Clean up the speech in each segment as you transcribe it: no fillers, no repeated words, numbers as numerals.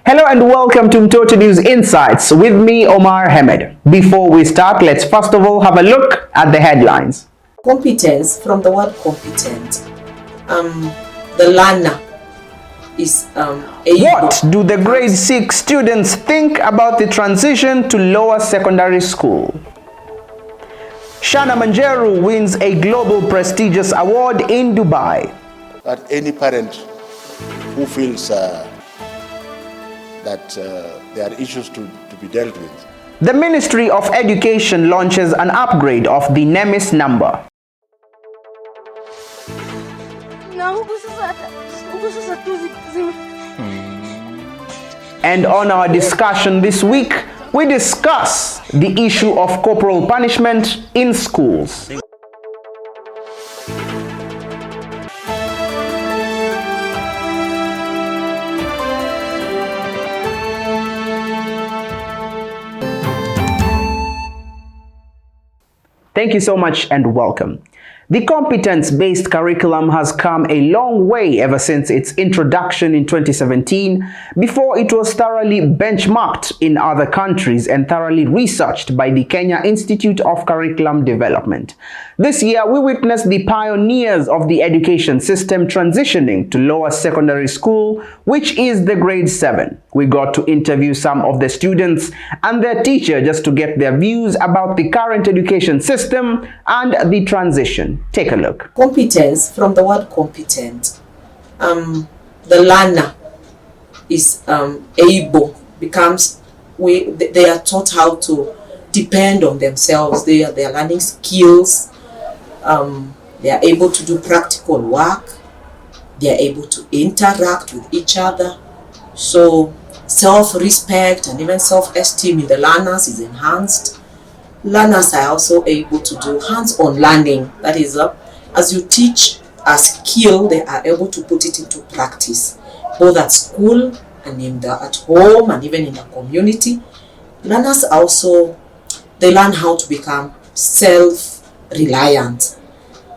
Hello and welcome to Mtoto News Insights with me, Omar Hamed. Before we start, let's first of all have a look at the headlines. Competence, from the word competent, the learner is What do the grade 6 students think about the transition to lower secondary school? Shanah Manjeru wins a global prestigious award in Dubai. That any parent who feels that there are issues to be dealt with. The Ministry of Education launches an upgrade of the NEMIS number. And on our discussion this week, we discuss the issue of corporal punishment in schools. Thank you so much and welcome. The competence-based curriculum has come a long way ever since its introduction in 2017, before it was thoroughly benchmarked in other countries and thoroughly researched by the Kenya Institute of Curriculum Development. This year, we witnessed the pioneers of the education system transitioning to lower secondary school, which is the grade 7. We got to interview some of the students and their teacher just to get their views about the current education system and the transition. Take a look. Competence, from the word competent, the learner is able, they are taught how to depend on themselves. They are learning skills. They are able to do practical work. They are able to interact with each other. So self-respect and even self-esteem in the learners is enhanced. Learners are also able to do hands-on learning. That is, as you teach a skill, they are able to put it into practice, both at school and at home and even in the community. Learners also, they learn how to become self-reliant,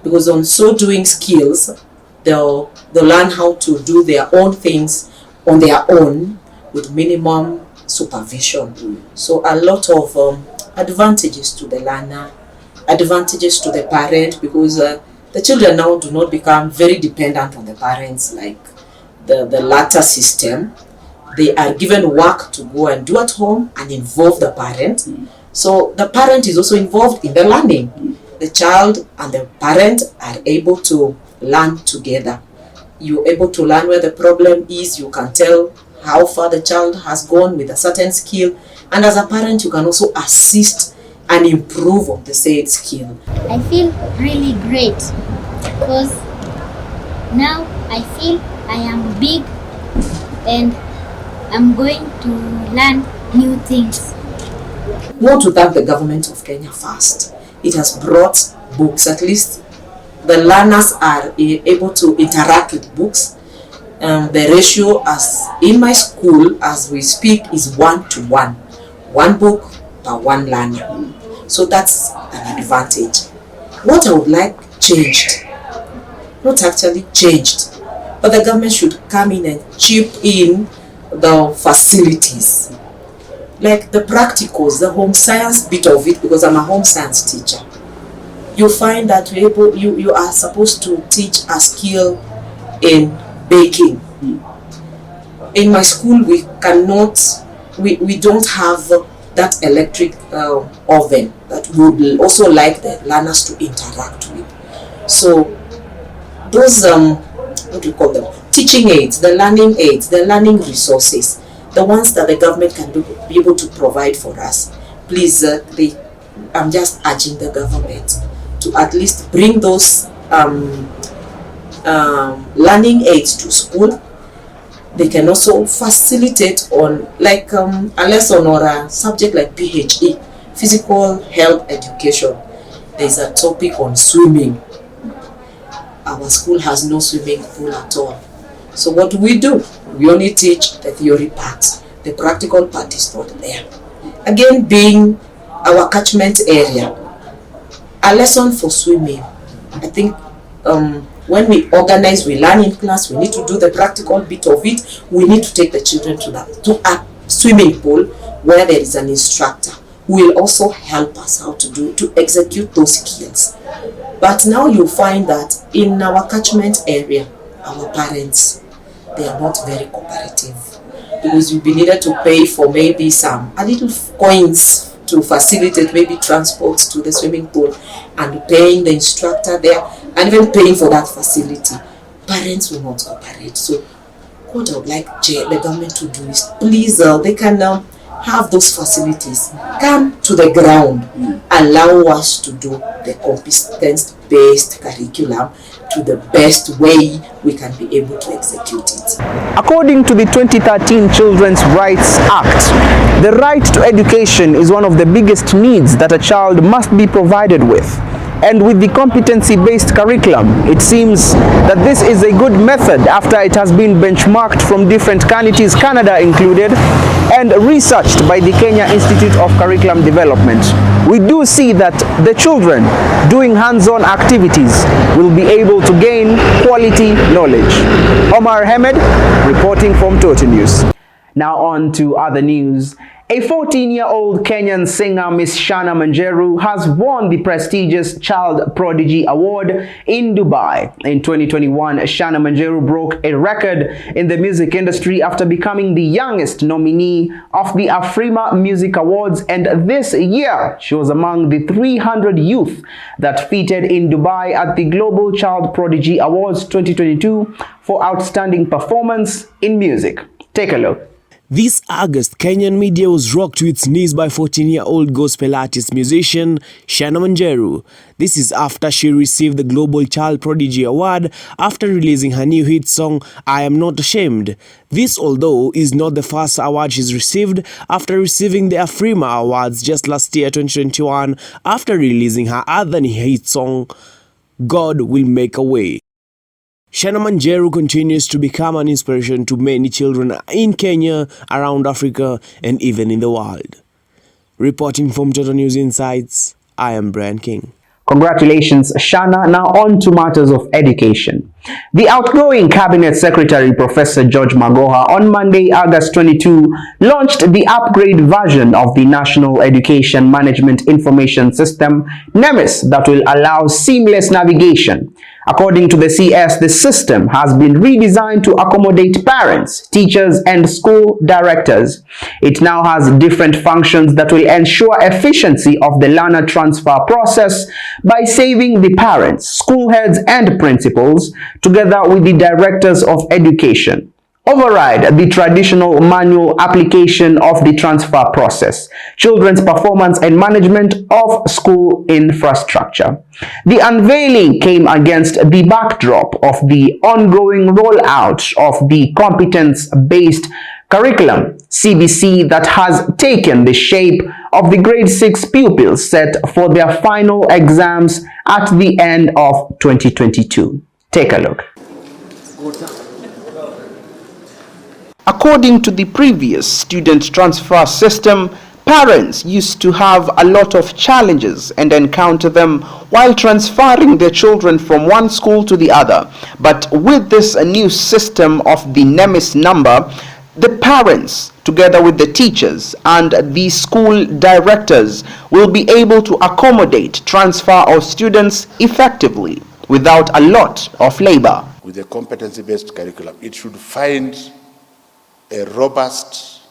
because on so doing skills, they'll learn how to do their own things on their own with minimum supervision. So a lot of advantages to the learner, advantages to the parent, because the children now do not become very dependent on the parents like the latter system. They are given work to go and do at home and involve the parent. So the parent is also involved in the learning. The child and the parent are able to learn together. You're able to learn where the problem is. You can tell how far the child has gone with a certain skill. And as a parent, you can also assist and improve on the said skill. I feel really great because now I feel I am big and I'm going to learn new things. We want to thank the government of Kenya first. It has brought books. At least the learners are able to interact with books. The ratio, as in my school as we speak, is 1:1. One book per one learner. So that's an advantage. What I would like changed, not actually changed, but the government should come in and chip in the facilities, like the practicals, the home science bit of it, because I'm a home science teacher. You find that you are supposed to teach a skill in baking. In my school, we don't have that electric oven that we would also like the learners to interact with. So those what do you call them? Teaching aids, the learning aids, the learning resources, the ones that the government can be able to provide for us. Please, I'm just urging the government to at least bring those learning aids to school. They can also facilitate on like a lesson or a subject like PHE, physical health education. There's a topic on swimming. Our school has no swimming pool at all. So what do? We only teach the theory parts. the practical part is not there. Again, being our catchment area, a lesson for swimming. I think when we organize, we learn in class, we need to do the practical bit of it. We need to take the children to a swimming pool where there is an instructor who will also help us how to execute those skills. But now you find that in our catchment area, our parents, they are not very cooperative, because we needed to pay for maybe a little coins to facilitate maybe transport to the swimming pool, and paying the instructor there, and even paying for that facility. Parents will not cooperate. So what I would like the government to do is, please, they can have those facilities come to the ground, allow us to do the competence-based curriculum to the best way we can be able to execute it. According to the 2013 Children's Rights Act, the right to education is one of the biggest needs that a child must be provided with. And with the competency-based curriculum, it seems that this is a good method after it has been benchmarked from different countries, Canada included, and researched by the Kenya Institute of Curriculum Development. We do see that the children doing hands-on activities will be able to gain quality knowledge. Omar Ahmed reporting from Mtoto News. Now on to other news. A 14-year-old Kenyan singer, Miss Shanah Manjeru, has won the prestigious Child Prodigy Award in Dubai. In 2021, Shanah Manjeru broke a record in the music industry after becoming the youngest nominee of the AFRIMA Music Awards, and this year she was among the 300 youth that feted in Dubai at the Global Child Prodigy Awards 2022 for outstanding performance in music. Take a look. This August, Kenyan media was rocked to its knees by 14-year-old gospel artist musician Shanah Manjeru. This is after she received the Global Child Prodigy Award after releasing her new hit song, I Am Not Ashamed. This, although, is not the first award she's received after receiving the AFRIMA Awards just last year, 2021, after releasing her other hit song, God Will Make a Way. Shanah Manjeru continues to become an inspiration to many children in Kenya, around Africa, and even in the world. Reporting from Mtoto News Insights, I am Brian King. Congratulations, Shana. Now on to matters of education. The outgoing Cabinet Secretary, Professor George Magoha, on Monday, August 22, launched the upgrade version of the National Education Management Information System, NEMIS, that will allow seamless navigation. According to the CS, the system has been redesigned to accommodate parents, teachers, and school directors. It now has different functions that will ensure efficiency of the learner transfer process by saving the parents, school heads, and principals, together with the directors of education. Override the traditional manual application of the transfer process, children's performance, and management of school infrastructure. The unveiling came against the backdrop of the ongoing rollout of the competence-based curriculum, CBC, that has taken the shape of the grade 6 pupils set for their final exams at the end of 2022. Take a look. According to the previous student transfer system, parents used to have a lot of challenges and encounter them while transferring their children from one school to the other. But with this new system of the NEMIS number, the parents, together with the teachers and the school directors, will be able to accommodate transfer of students effectively without a lot of labor. With a competency-based curriculum, it should find a robust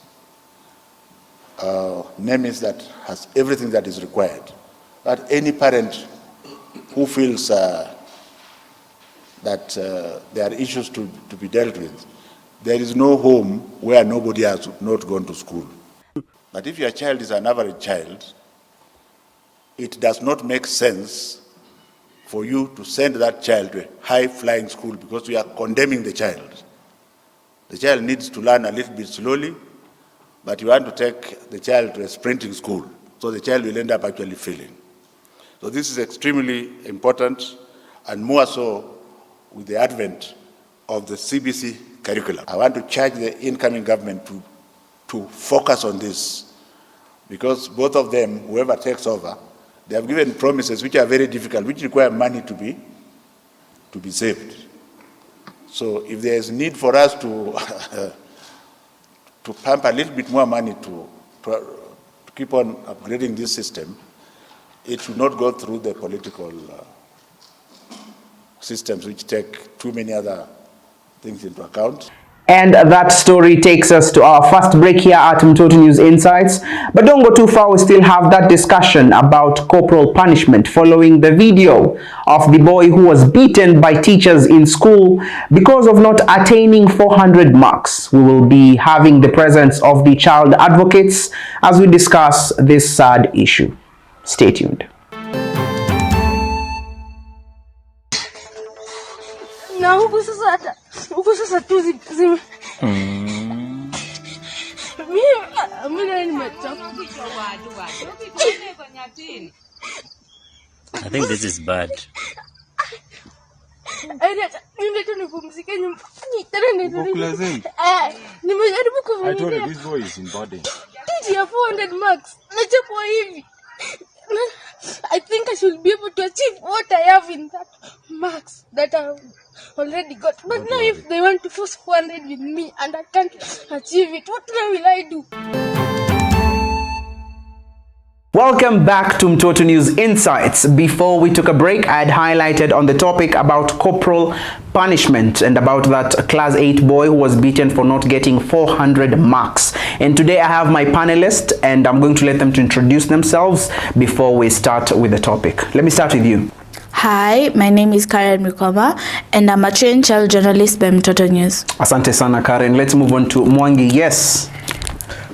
NEMIS that has everything that is required. That any parent who feels that there are issues to be dealt with, there is no home where nobody has not gone to school. But if your child is an average child, it does not make sense for you to send that child to a high-flying school, because you are condemning the child. The child needs to learn a little bit slowly, but you want to take the child to a sprinting school, so the child will end up actually failing. So this is extremely important, and more so with the advent of the CBC curriculum. I want to charge the incoming government to to focus on this, because both of them, whoever takes over, they have given promises which are very difficult, which require money to be saved. So if there is need for us to to pump a little bit more money to keep on upgrading this system, it should not go through the political systems which take too many other things into account. And that story takes us to our first break here at Mtoto News Insights. But don't go too far, we still have that discussion about corporal punishment following the video of the boy who was beaten by teachers in school because of not attaining 400 marks. We will be having the presence of the child advocates as we discuss this sad issue. Stay tuned. Na huku sasa tu I think this is bad. I told you this boy is in boarding. 400 marks. I think I should be able to achieve what I have in that marks that I've already got. But now if they want to force 400 with me and I can't achieve it, what will I do? Welcome back to Mtoto News Insights. Before we took a break, I had highlighted on the topic about corporal punishment and about that class 8 boy who was beaten for not getting 400 marks. And today I have my panelists and I'm going to let them to introduce themselves before we start with the topic. Let me start with you. Hi, my name is Karen Mikoma and I'm a trained child journalist by Mtoto News. Asante sana Karen. Let's move on to Mwangi. Yes.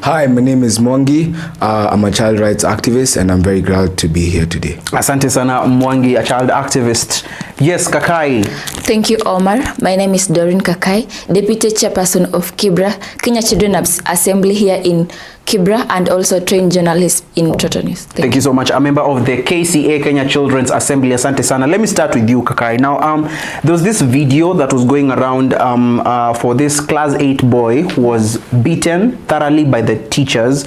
Hi, my name is Mwangi. I'm a child rights activist and I'm very glad to be here today. Asante sana Mwangi, a child activist. Yes, Kakai. Thank you, Omar. My name is Doreen Kakai, Deputy Chairperson of Kibra, Kenya Children's Assembly here in Kibra, and also trained journalist in Mtoto News. Thank you so much. A member of the KCA, Kenya Children's Assembly. Asante sana. Let me start with you, Kakai. Now, there was this video that was going around for this class 8 boy who was beaten thoroughly by the teachers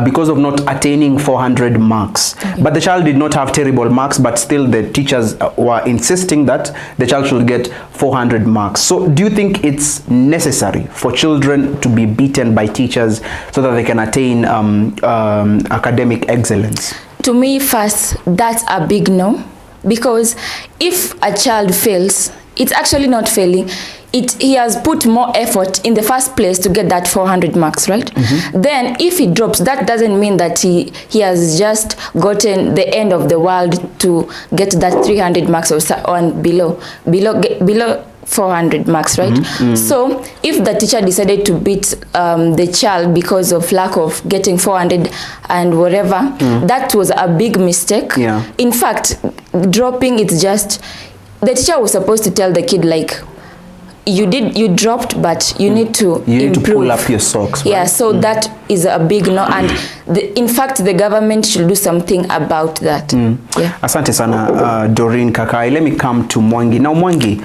because of not attaining 400 marks. Okay. But the child did not have terrible marks, but still the teachers were insisting that the child should get 400 marks. So do you think it's necessary for children to be beaten by teachers so that they can attain academic excellence? To me, first, that's a big no, because if a child fails, it's actually not failing. He has put more effort in the first place to get that 400 marks, right? Mm-hmm. Then if he drops, that doesn't mean that he has just gotten the end of the world to get that 300 marks or on below 400 marks, right? Mm-hmm. So if the teacher decided to beat the child because of lack of getting 400 and whatever, that was a big mistake. Yeah. In fact, dropping, it's just, the teacher was supposed to tell the kid, like, you dropped, but you need to improve. Need to pull up your socks, right? Yeah, so that is a big no, and in fact the government should do something about that. Yeah. Asante sana Doreen Kakai. Let me come to Mwangi. Now Mwangi,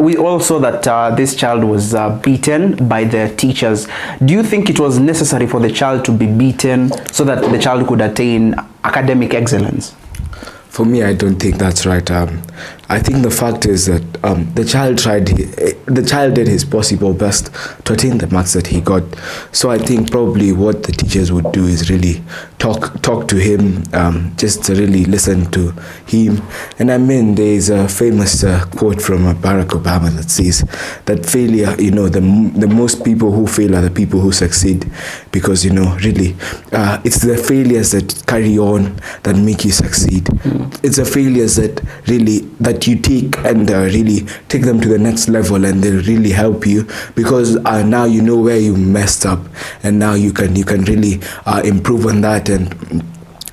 we all saw that this child was beaten by the teachers. Do you think it was necessary for the child to be beaten so that the child could attain academic excellence? For me, I don't think that's right. I think the fact is that the child did his possible best to attain the marks that he got. So I think probably what the teachers would do is really talk to him, just to really listen to him. And I mean, there is a famous quote from Barack Obama that says that failure, the most people who fail are the people who succeed, because really it's the failures that carry on that make you succeed. It's the failures that you take and really take them to the next level, and they really help you, because now you know where you messed up, and now you can really improve on that and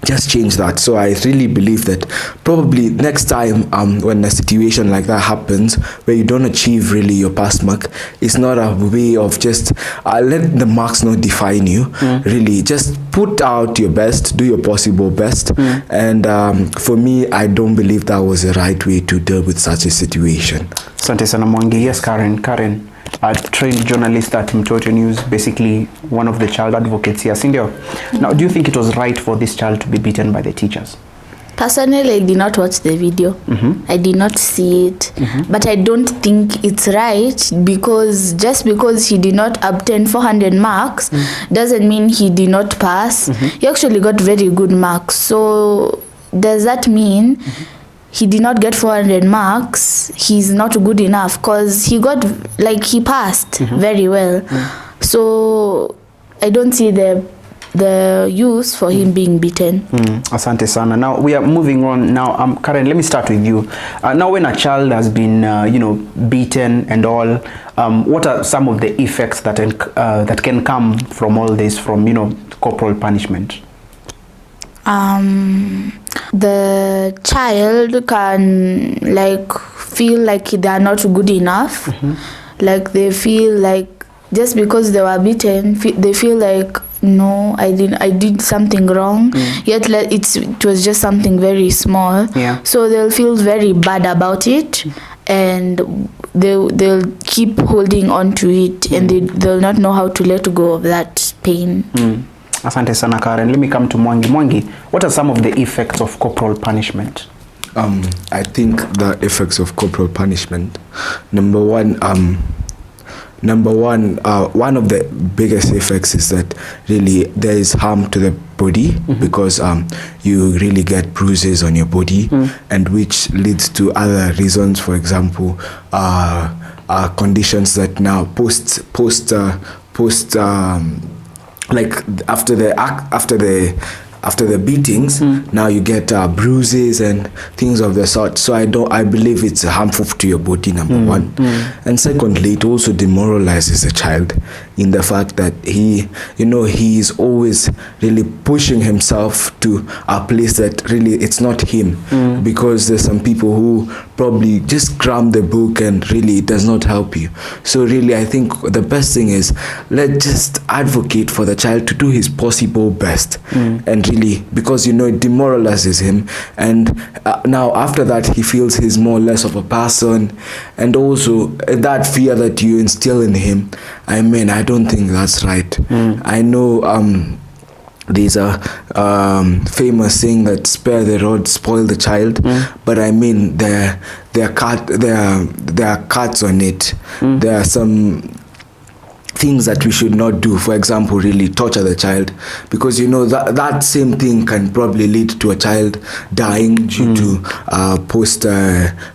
just change that. So I really believe that probably next time when a situation like that happens where you don't achieve really your past mark, it's not a way of just let the marks not define you. Really just put out your best, do your possible best. And for me, I don't believe that was the right way to deal with such a situation. Asante sana Mwangi. Yes, Karen. a trained journalist at Mtoto News, basically one of the child advocates here. Sindio, now do you think it was right for this child to be beaten by the teachers? Personally, I did not watch the video. I did not see it. But I don't think it's right, because just because he did not obtain 400 marks doesn't mean he did not pass. He actually got very good marks. So does that mean he did not get 400 marks? He's not good enough, because he got, like, he passed very well. So I don't see the use for him being beaten. Asante sana. Now we are moving on. Now, Karen, let me start with you. Now, when a child has been, beaten and all, what are some of the effects that can come from all this, from corporal punishment? The child can feel like they are not good enough. Like they feel like just because they were beaten, they feel like, no, I did something wrong. Yet it was just something very small. So they'll feel very bad about it, and they'll keep holding on to it, and they'll not know how to let go of that pain. Asante sana, Karen. Let me come to Mwangi. Mwangi, what are some of the effects of corporal punishment? I think the effects of corporal punishment, number one, one of the biggest effects is that really there is harm to the body, because you really get bruises on your body, and which leads to other reasons. For example, conditions that now like after the beatings, now you get bruises and things of the sort. So I believe it's harmful to your body, number one. And secondly, it also demoralizes a child in the fact that he is always really pushing himself to a place that really it's not him, because there's some people who probably just cram the book and really it does not help you. So really, I think the best thing is, let's just advocate for the child to do his possible best, and really, because it demoralizes him, and now after that he feels he's more or less of a person, and also that fear that you instill in him, I don't think that's right. I know there's a famous saying that spare the rod, spoil the child, but there are cuts on it. There are some things that we should not do. For example, really torture the child, because that same thing can probably lead to a child dying due to post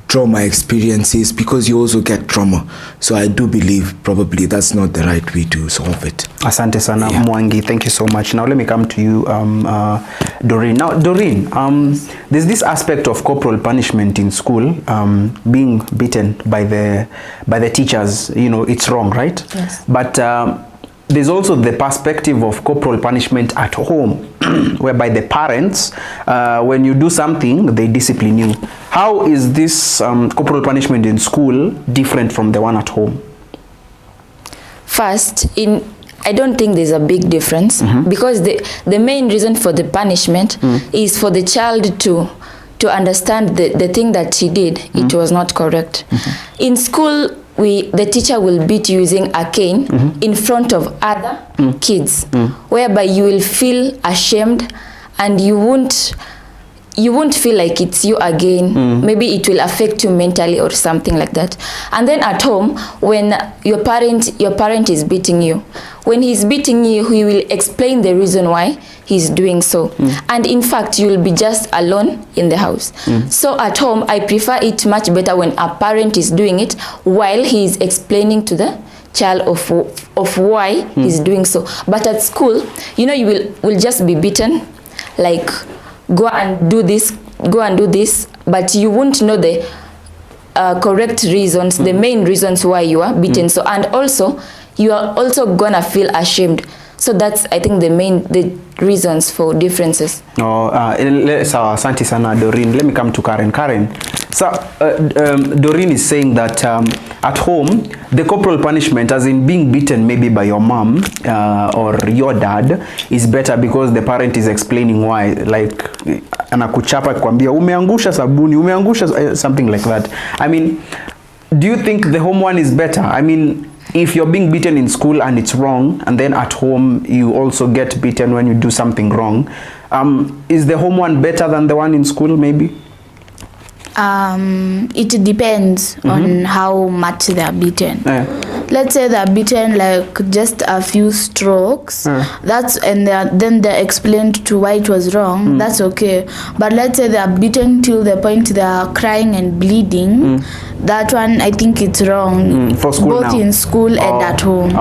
trauma experiences, because you also get trauma. So I do believe probably that's not the right way to solve it. Asante sana, Mwangi. Thank you so much. Now let me come to you, Doreen. Now, Doreen, there's this aspect of corporal punishment in school, being beaten by the teachers. It's wrong, right? Yes. But there's also the perspective of corporal punishment at home, whereby the parents, when you do something, they discipline you. How is this corporal punishment in school different from the one at home? First, I don't think there's a big difference, because the main reason for the punishment is for the child to understand the thing that he did, it was not correct. In school, the teacher will beat you using a cane in front of other kids, whereby you will feel ashamed, and you won't feel like it's you again. Maybe it will affect you mentally or something like that. And then at home, when your parent is beating you, when he's beating you, he will explain the reason why he's doing so. And in fact, you will be just alone in the house. So at home, I prefer it much better when a parent is doing it while he is explaining to the child of why he's doing so. But at school, you will just be beaten, like, go and do this, but you won't know the correct reasons, the main reasons why you are beaten. So, and also, you are also gonna feel ashamed. So that's, I think, the reasons for differences. Asante sana, Doreen. Let me come to Karen. Karen, so Doreen is saying that at home, the corporal punishment, as in being beaten maybe by your mom or your dad, is better because the parent is explaining why. Like, anakuchapa kwambia umeangusha sabuni, umeangusha something like that. Do you think the home one is better? if you're being beaten in school and it's wrong, and then at home you also get beaten when you do something wrong, is the home one better than the one in school maybe? It depends on how much they are beaten. Let's say they're beaten like just a few strokes. Then they're explained to why it was wrong. That's okay. But let's say they are beaten till the point they are crying and bleeding. That one, I think it's wrong. For school both now? In school and at home.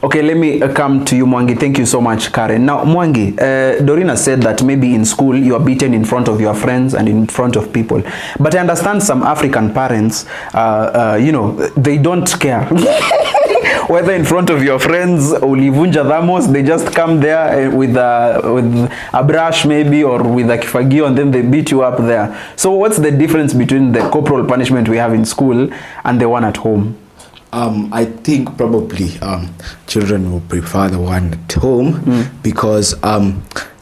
Okay, let me come to you, Mwangi. Thank you so much, Karen. Now, Mwangi, Dorina said that maybe in school you are beaten in front of your friends and in front of people. But I understand some African parents, you know, they don't care. Whether in front of your friends, ulivunja dhamos, they just come there with a brush maybe, or with a kifagio, and then they beat you up there. So what's the difference between the corporal punishment we have in school and the one at home? I think probably children will prefer the one at home because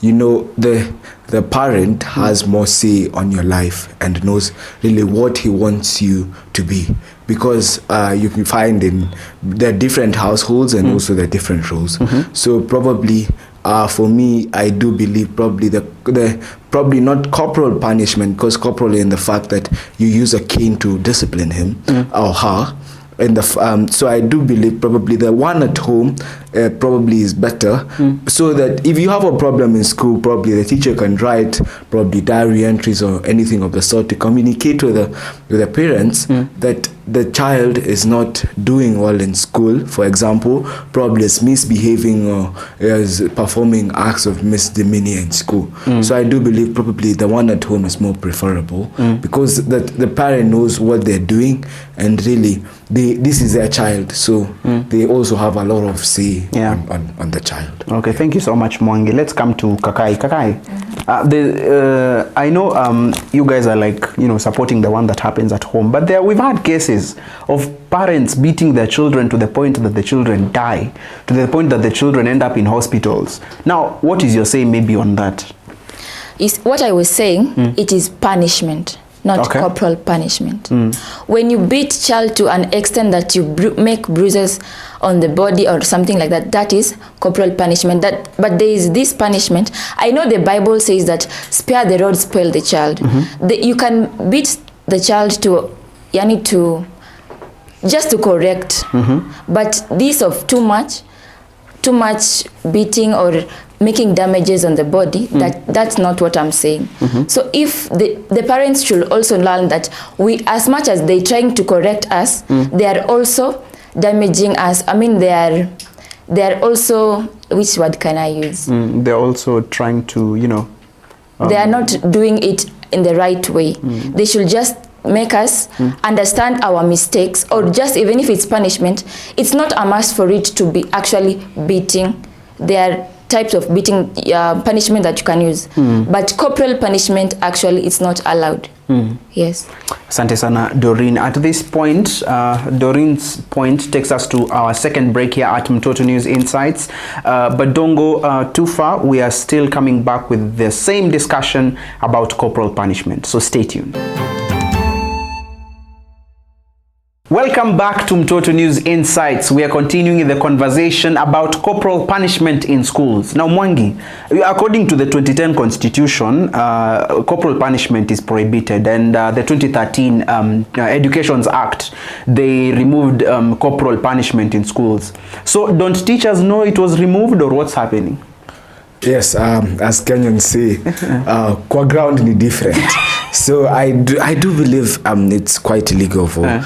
you know, the parent has more say on your life and knows really what he wants you to be, because you can find in the different households and also the different roles. So probably for me, I do believe probably the probably not corporal punishment, because corporal in the fact that you use a cane to discipline him or her. And so I do believe probably the one at home probably is better, so that if you have a problem in school, probably the teacher can write probably diary entries or anything of the sort to communicate with the parents that the child is not doing well in school. For example, probably is misbehaving or is performing acts of misdemeanor in school. So I do believe probably the one at home is more preferable, because the parent knows what they're doing, and really this is their child, so they also have a lot of say on the child. Okay, thank you so much, Mwangi. Let's come to Kakai. Kakai, I know you guys are like, you know, supporting the one that happens at home, but we've had cases of parents beating their children to the point that the children die, to the point that the children end up in hospitals. Now, what is your say maybe on that? Is what I was saying, it is punishment, not corporal punishment. When you beat child to an extent that you make bruises on the body or something like that, that is corporal punishment. But there is this punishment. I know the Bible says that spare the rod, spoil the child. You can beat the child to just to correct. But this of too much beating or making damages on the body, that's not what I'm saying. So if the parents should also learn that as much as they're trying to correct us, they are also damaging us. I mean, they are also, which word can I use? They're also trying to, you know, they are not doing it in the right way. They should just make us understand our mistakes, or just even if it's punishment, it's not a must for it to be actually beating. There are types of beating punishment that you can use, but corporal punishment actually it's not allowed. Yes. Asante sana, Doreen. At this point, Doreen's point takes us to our second break here at Mtoto News Insights. But don't go too far. We are still coming back with the same discussion about corporal punishment. So stay tuned. Welcome back to Mtoto News Insights. We are continuing the conversation about corporal punishment in schools. Now, Mwangi, according to the 2010 Constitution, corporal punishment is prohibited, and the 2013 Educations Act, they removed corporal punishment in schools. So, don't teachers know it was removed, or what's happening? Yes, as Kenyans say, kwa ground ni different. So I do believe it's quite illegal for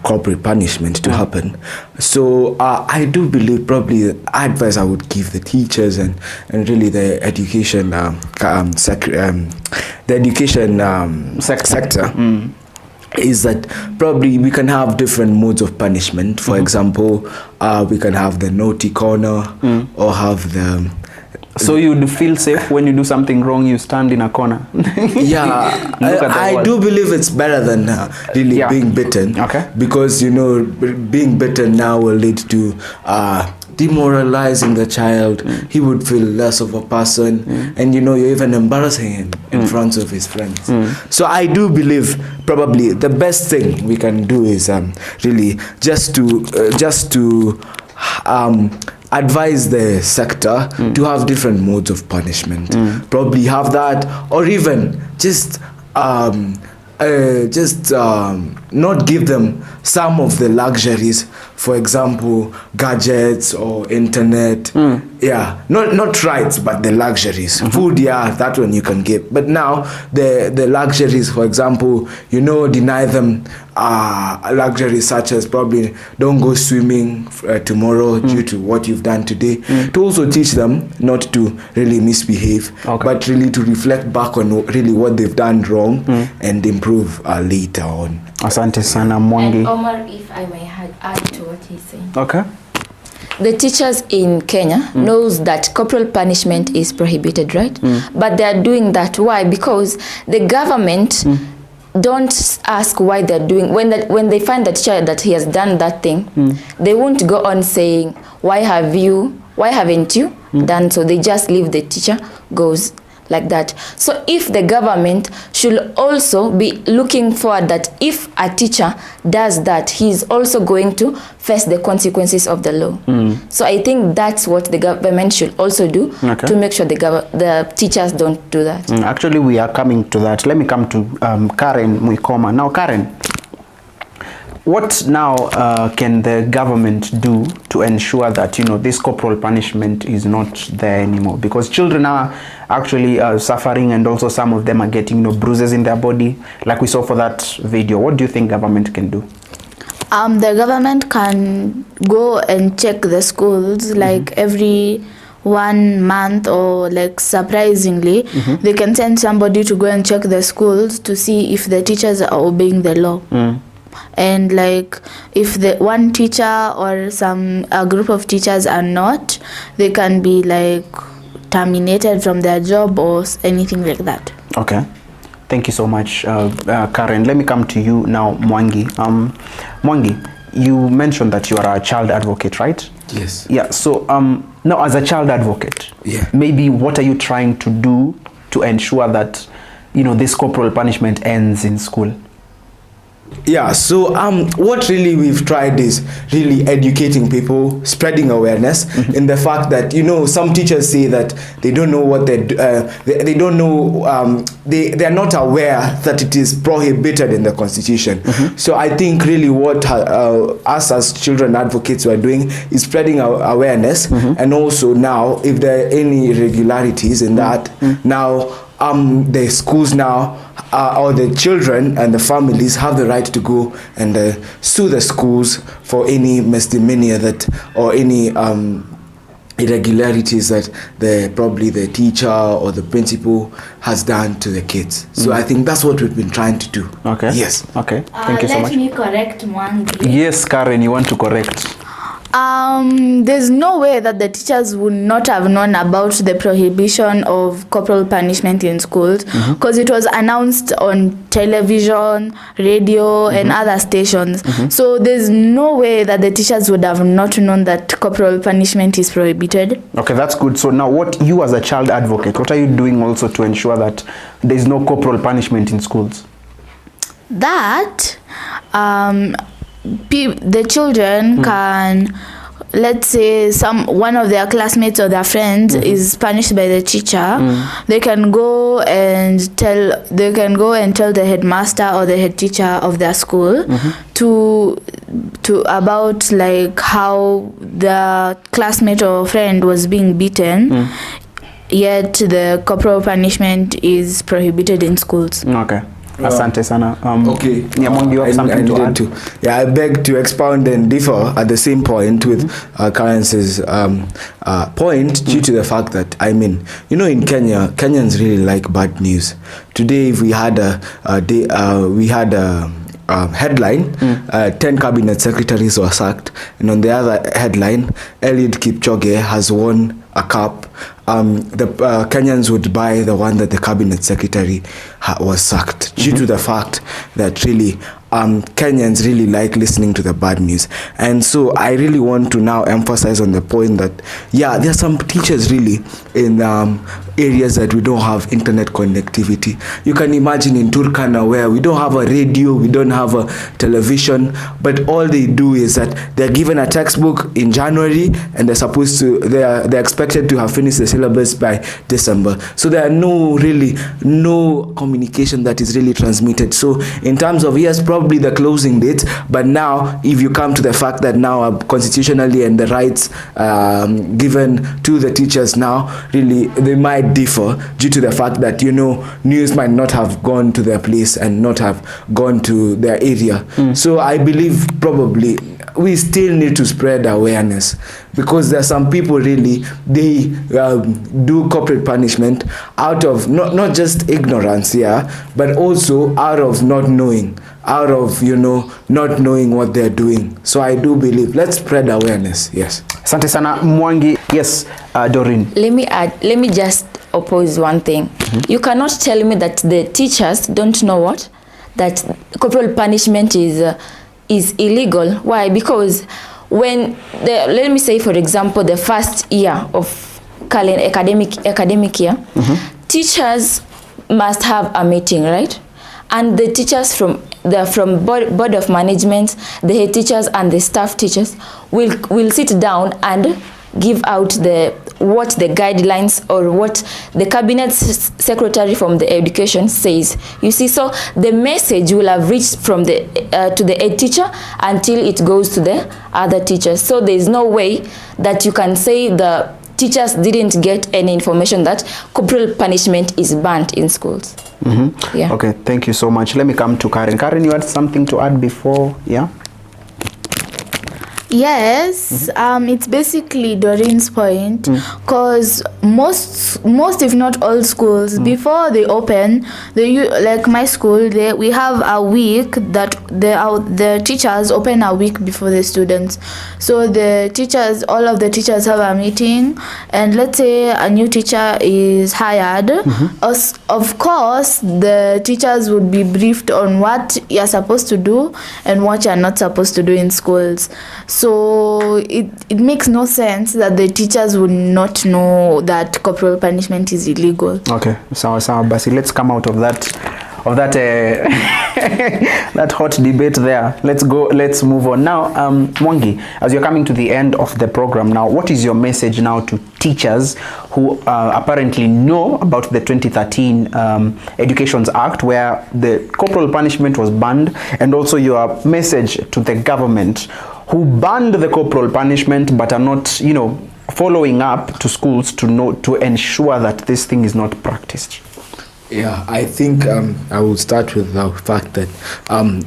corporate punishment to happen. So I do believe probably the advice I would give the teachers and really the education sector is that probably we can have different modes of punishment. For example, we can have the naughty corner or have the... So you'd feel safe when you do something wrong, you stand in a corner? Yeah, I do believe it's better than really being bitten. Okay. Because, you know, being bitten now will lead to demoralizing the child. He would feel less of a person, and you're even embarrassing him in front of his friends. So I do believe probably the best thing we can do is really just to advise the sector to have different modes of punishment. Probably have that, or even just not give them some of the luxuries, for example, gadgets or internet. Yeah, not rights, but the luxuries. Food, yeah, that one you can give. But now the luxuries, for example, deny them luxuries such as probably don't go swimming tomorrow due to what you've done today. To also teach them not to really misbehave, but really to reflect back on really what they've done wrong and improve later on. Asante sana Mwangi. And Omar, if I may add to what he's saying. Okay. The teachers in Kenya knows that corporal punishment is prohibited, right? But they are doing that. Why? Because the government don't ask why they're doing. When they find the teacher that he has done that thing, they won't go on saying, why haven't you done so? They just leave the teacher goes like that. So if the government should also be looking forward that if a teacher does that, he's also going to face the consequences of the law. So I think that's what the government should also do to make sure the teachers don't do that. Actually, we are coming to that. Let me come to Karen Mwikoma. Now, Karen, what now can the government do to ensure that this corporal punishment is not there anymore? Because children are actually suffering, and also some of them are getting bruises in their body, like we saw for that video. What do you think government can do? The government can go and check the schools like every 1 month, or like surprisingly they can send somebody to go and check the schools to see if the teachers are obeying the law. And like if the one teacher or a group of teachers are not, they can be like terminated from their job or anything like that. Okay, thank you so much, Karen. Let me come to you now, Mwangi. Mwangi, you mentioned that you are a child advocate, right? Yes. Yeah. So now, as a child advocate, maybe what are you trying to do to ensure that this corporal punishment ends in school? Yeah, so what really we've tried is really educating people, spreading awareness in the fact that some teachers say that they don't know what they don't know, they are not aware that it is prohibited in the Constitution. So I think really what us as children advocates are doing is spreading awareness, and also now if there are any irregularities in that, now the schools now or the children and the families have the right to go and sue the schools for any misdemeanor that or any irregularities that probably the teacher or the principal has done to the kids. So I think that's what we've been trying to do. Okay. Yes. Okay. Thank you so much. Let me correct one thing. Yes, Karen, you want to correct? There's no way that the teachers would not have known about the prohibition of corporal punishment in schools, because it was announced on television, radio, and other stations. So there's no way that the teachers would have not known that corporal punishment is prohibited. Okay, that's good. So now, what you as a child advocate, what are you doing also to ensure that there's no corporal punishment in schools? That the children can, let's say one of their classmates or their friends is punished by the teacher, they can go and tell the headmaster or the head teacher of their school to about like how the classmate or friend was being beaten, yet the corporal punishment is prohibited in schools. Okay. Asante sana. Okay. You have something to add? I beg to expound and differ at the same point with Karen's point, due to the fact that, in Kenya, Kenyans really like bad news. Today, if we had a headline, 10 cabinet secretaries were sacked, and on the other headline, Eliud Kipchoge has won a cup. The Kenyans would buy the one that the cabinet secretary was sacked, due to the fact that really Kenyans really like listening to the bad news. And so I really want to now emphasize on the point that, yeah, there are some teachers really in areas that we don't have internet connectivity. You can imagine in Turkana where we don't have a radio, we don't have a television, but all they do is that they're given a textbook in January and they're expected to have finished the syllabus by December. So there are no communication that is really transmitted. So in terms of, yes, probably the closing date, but now if you come to the fact that now constitutionally and the rights given to the teachers now, really they might differ due to the fact that, news might not have gone to their place and not have gone to their area. So I believe probably we still need to spread awareness, because there are some people really, they do corporate punishment out of not just ignorance, but also out of not knowing, not knowing what they're doing. So I do believe, let's spread awareness. Yes. Asante sana Mwangi. Yes, Doreen. Let me just oppose one thing. You cannot tell me that the teachers don't know that corporal punishment is illegal. Why? Because when let me say, for example, the first year of academic year, teachers must have a meeting, right? And the teachers from board of management, the head teachers and the staff teachers will sit down and give out what the guidelines or what the cabinet secretary from the education says. You see, so the message will have reached from the to the head teacher until it goes to the other teachers. So there is no way that you can say the teachers didn't get any information that corporal punishment is banned in schools. Yeah. Okay, thank you so much. Let me come to Karen. Karen, you had something to add before? Yeah. Yes, it's basically Doreen's point, because most if not all schools, before they open, like my school, we have a week that the teachers open a week before the students. So all of the teachers have a meeting, and let's say a new teacher is hired. Of course, the teachers would be briefed on what you're supposed to do and what you're not supposed to do in schools. So it makes no sense that the teachers would not know that corporal punishment is illegal. Okay, so Basi, let's come out of that that hot debate there. Let's move on now. Mwangi, as you're coming to the end of the program now, what is your message now to teachers who apparently know about the 2013 Educations Act, where the corporal punishment was banned, and also your message to the government who banned the corporal punishment but are not, following up to schools to ensure that this thing is not practiced? Yeah, I think I will start with the fact that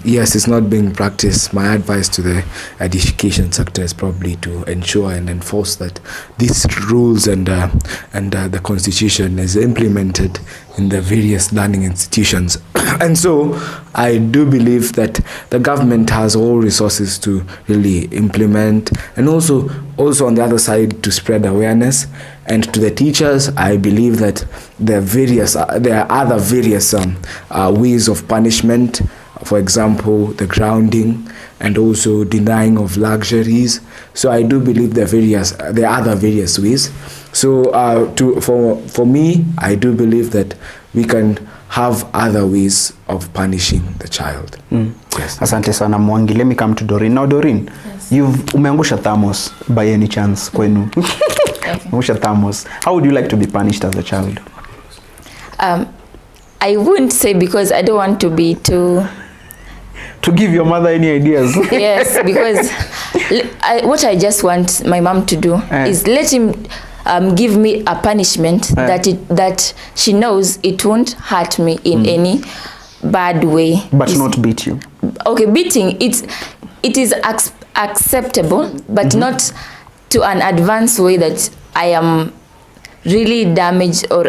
yes, it's not being practiced. My advice to the education sector is probably to ensure and enforce that these rules and the constitution is implemented in the various learning institutions. And so I do believe that the government has all resources to really implement, and also on the other side to spread awareness. And to the teachers, I believe that there are other various ways of punishment. For example, the grounding and also denying of luxuries. So I do believe there are other various ways. So for me, I do believe that we can have other ways of punishing the child. Yes. Asante sana Mwangi. Let me come to Doreen. Now Doreen, yes. Umeangusha thamos by any chance kwenu? Umeangusha thamos. How would you like to be punished as a child? I wouldn't say, because I don't want to be too... To give your mother any ideas? Yes, because what I just want my mom to do is let him give me a punishment that she knows it won't hurt me in any bad way. But not beat you. Okay, beating, it is acceptable, but not to an advanced way that I am really damaged, or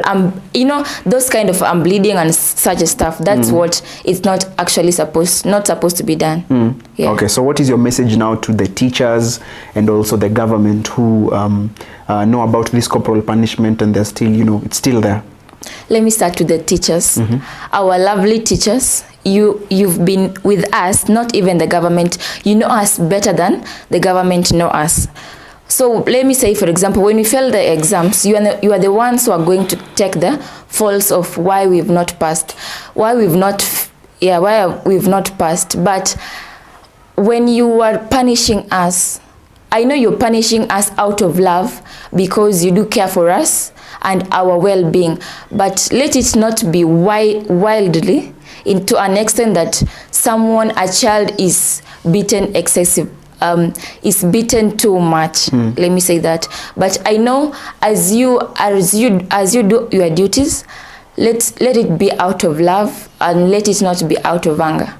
those kind of bleeding and such stuff. That's what it's not actually supposed to be done. Yeah. Okay, so what is your message now to the teachers and also the government who know about this corporal punishment and they're still, it's still there? Let me start with the teachers. Our lovely teachers. You've been with us, not even the government. You know us better than the government know us. So let me say, for example, when we fail the exams, you are the ones who are going to take the faults of why we've not passed, why we've not passed. But when you are punishing us, I know you're punishing us out of love because you do care for us and our well-being, but let it not be wildly into an extent that a child is beaten excessive, is beaten too much. Let me say that. But I know as you do your duties, let it be out of love and let it not be out of anger.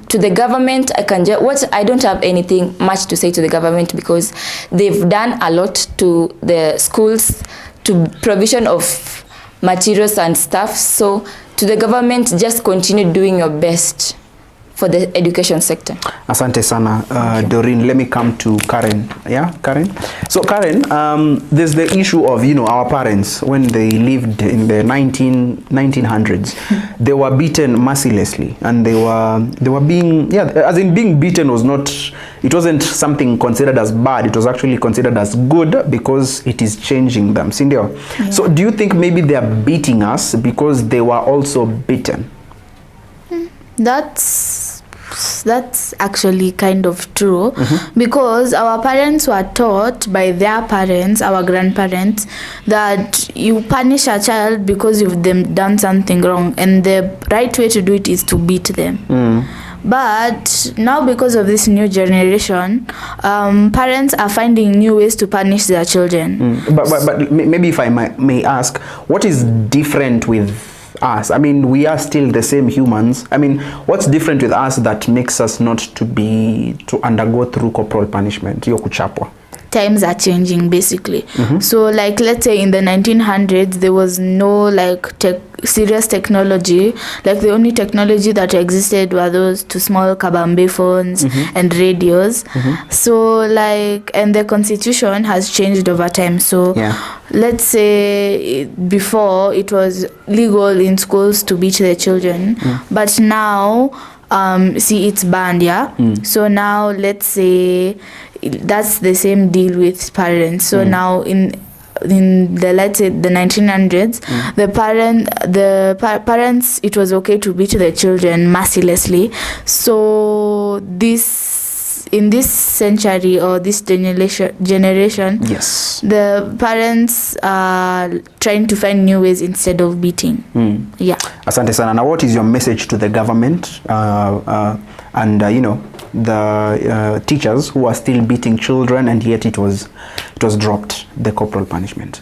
To the government, I don't have anything much to say to the government because they've done a lot to the schools, to provision of materials and stuff. So to the government, just continue doing your best for the education sector. Asante sana, Doreen. Let me come to Karen. Yeah, Karen? So Karen, there's the issue of, our parents, when they lived in the 1900s, they were beaten mercilessly, and they were being, as in being beaten it wasn't something considered as bad, it was actually considered as good because it is changing them. Cindy, so do you think maybe they are beating us because they were also beaten? That's actually kind of true, because our parents were taught by their parents, our grandparents, that you punish a child because you've done something wrong, and the right way to do it is to beat them. But now, because of this new generation, parents are finding new ways to punish their children. But maybe if I may ask, what is different with us? I mean, we are still the same humans. I mean, what's different with us that makes us not to undergo through corporal punishment? Yokuchapwa. Times are changing, basically. So like, let's say in the 1900s, there was no serious technology. Like, the only technology that existed were those two small kabambe phones and radios. So like, and the constitution has changed over time. So let's say before it was legal in schools to beat the children, but now it's banned. So now let's say that's the same deal with parents. So now in the, let's say, the 1900s, the parents, it was okay to beat the children mercilessly. So in this century or this generation, the parents are trying to find new ways instead of beating. Asante sana. Now, what is your message to the government and the teachers who are still beating children, and yet it was dropped, the corporal punishment?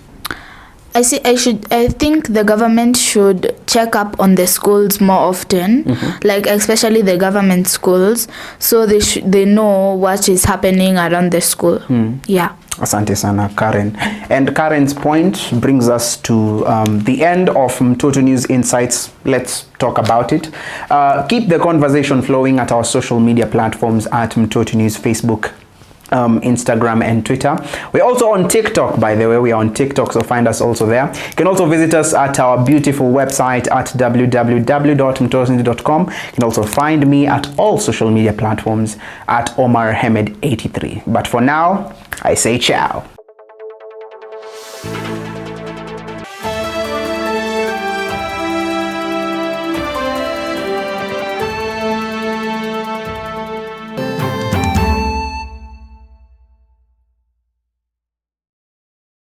I think the government should check up on the schools more often, like especially the government schools, so they know what is happening around the school. Asante sana, Karen. And Karen's point brings us to the end of Mtoto News Insights. Let's talk about it. Keep the conversation flowing at our social media platforms at Mtoto News, Facebook, Instagram and Twitter. We're also on TikTok, by the way. We are on TikTok, so find us also there. You can also visit us at our beautiful website at www.mtotonews.com. You can also find me at all social media platforms at Omar Hamed 83. But for now, I say ciao.